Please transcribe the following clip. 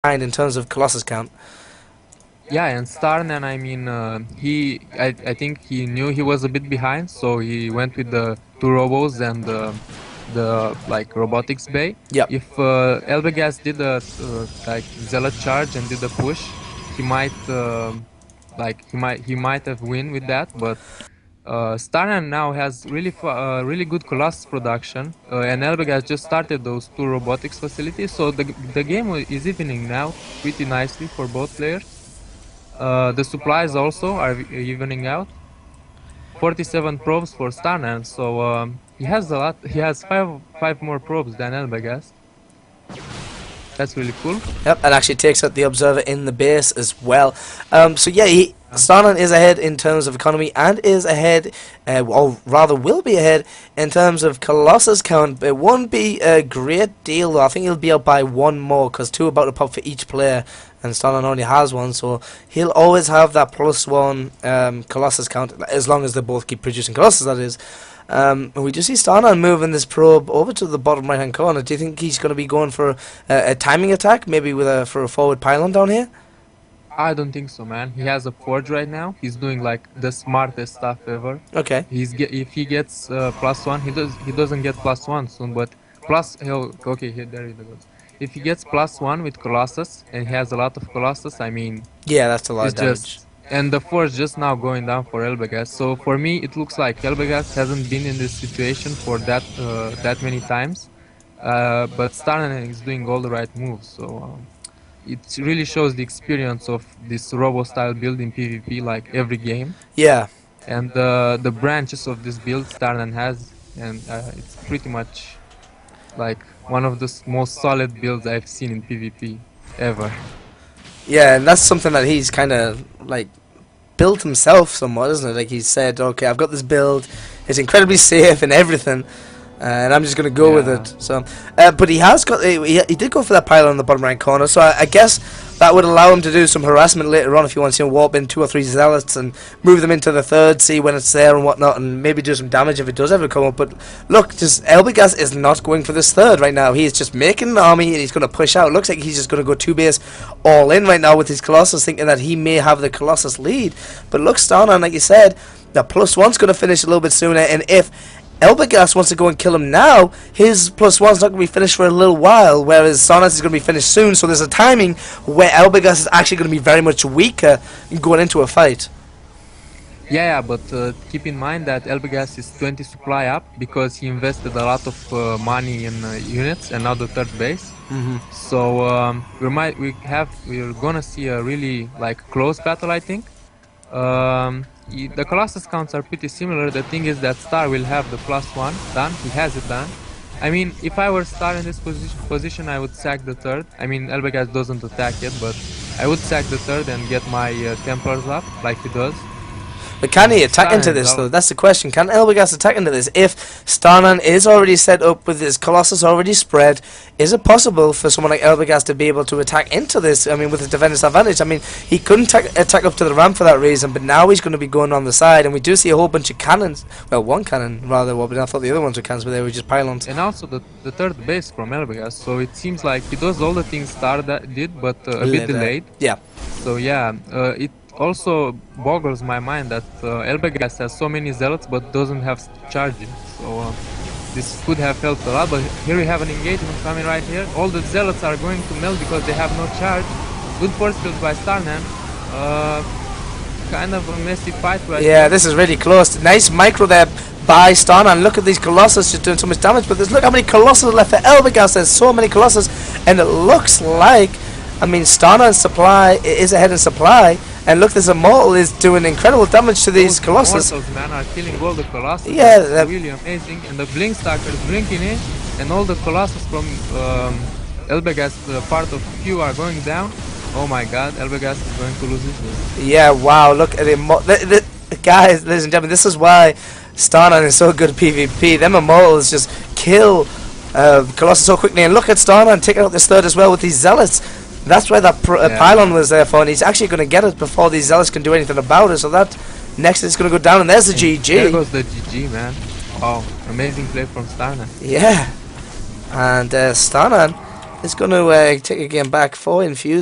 behind in terms of Colossus count. Yeah, and Starnan, I mean, I think he knew he was a bit behind, so he went with the two robos and the like robotics bay. Yep. If Elbegast did a like zealot charge and did a push, he might he might have win with that. But Starnan now has really good Colossus production, and Elbegast just started those two robotics facilities, so the game is evening now pretty nicely for both players. The supplies also are evening out. 47 probes for Starnan, so he has a lot. He has five more probes than Elbegast. That's really cool. Yep, and actually takes out the observer in the base as well. So yeah, Uh, Starnan is ahead in terms of economy and is ahead, or rather will be ahead in terms of Colossus count. It won't be a great deal though. I think he'll be up by one more because two about to pop for each player, and Starnan only has one, so he'll always have that +1 Colossus count as long as they both keep producing Colossus. That is. We just see Starnan moving this probe over to the bottom right hand corner. Do you think he's going to be going for a timing attack, maybe with for a forward pylon down here? I don't think so, man. He has a forge right now. He's doing like the smartest stuff ever. Okay. If he gets +1, he doesn't get +1 soon, but okay, there he goes. If he gets +1 with Colossus and he has a lot of Colossus, I mean, Yeah, that's a lot of it's damage. just and the force just now going down for Elbegast. So for me, it looks like Elbegast hasn't been in this situation for that many times. But Starnan is doing all the right moves. So it really shows the experience of this Robo style build in PvP, like every game, Yeah. and the branches of this build Starnan has, and it's pretty much like one of the most solid builds I've seen in PvP ever. Yeah, and that's something that he's kind of like built himself somewhat, isn't it? Like he said, okay, I've got this build, it's incredibly safe and everything, and I'm just gonna go with Yeah. it. So, but he has got he did go for that pylon in the bottom right corner. So I guess that would allow him to do some harassment later on if he wants to warp in 2 or 3 zealots and move them into the third, see when it's there and whatnot, and maybe do some damage if it does ever come up. But look, just Elbegast is not going for this third right now. He is just making an army and he's going to push out. Looks like he's just going to go 2 base all in right now with his Colossus, thinking that he may have the Colossus lead. But look, Starnan, like you said, that +1's going to finish a little bit sooner, and if Elbegast wants to go and kill him now, his +1's not going to be finished for a little while, whereas Sonas is going to be finished soon, so there's a timing where Elbegast is actually going to be very much weaker going into a fight. Yeah, but keep in mind that Elbegast is 20 supply up because he invested a lot of money in units and now the third base. So we're gonna see a really like close battle, I think. The Colossus counts are pretty similar. The thing is that Star will have the +1 done. He has it done. I mean, if I were Star in this position, I would sack the third. I mean, Elbegast doesn't attack yet, but I would sack the third and get my Templars up like he does. But can he attack into Starnan is this, though? out. That's the question. Can Elbegast attack into this? If Starnan is already set up with his Colossus already spread, is it possible for someone like Elbegast to be able to attack into this? I mean, with his defender's advantage. I mean, he couldn't attack up to the ramp for that reason, but now he's going to be going on the side, and we do see a whole bunch of cannons. Well, one cannon, rather. Well, but I thought the other ones were cannons, but they were just pylons. And also the third base from Elbegast. So it seems like he does all the things Star did, but a bit delayed. Yeah. So yeah, it also boggles my mind that Elbegast has so many zealots but doesn't have charging. So this could have helped a lot. But here we have an engagement coming right here. All the zealots are going to melt because they have no charge. Good force field by Starnan. Kind of a messy fight right Yeah, here. this is really close. Nice micro there by Starnan. Look at these Colossus just doing so much damage, but look how many Colossus left for Elbegast. There's so many Colossus, and it looks like, I mean, Starnan's supply is ahead in supply, and look, this Immortal is doing incredible damage to these Those Colossus. Immortals, man, are killing all the Colossus. Yeah, That's really amazing. And the Blink Stalker is blinking in, and all the Colossus from Elbegast, part of Q, are going down. Oh my god, Elbegast is going to lose this. yeah, wow, look at him. Guys, ladies and gentlemen, this is why Starnan is so good at PvP. Them Immortals just kill Colossus so quickly, and look at Starnan taking out this third as well with these Zealots. That's why that pylon was there for, and he's actually going to get it before these Zealots can do anything about it. So that next is going to go down, and there's the And there GG. goes the GG, man. Wow, amazing play from Starnan. Yeah, and Starnan It's going to take a game back for Infused.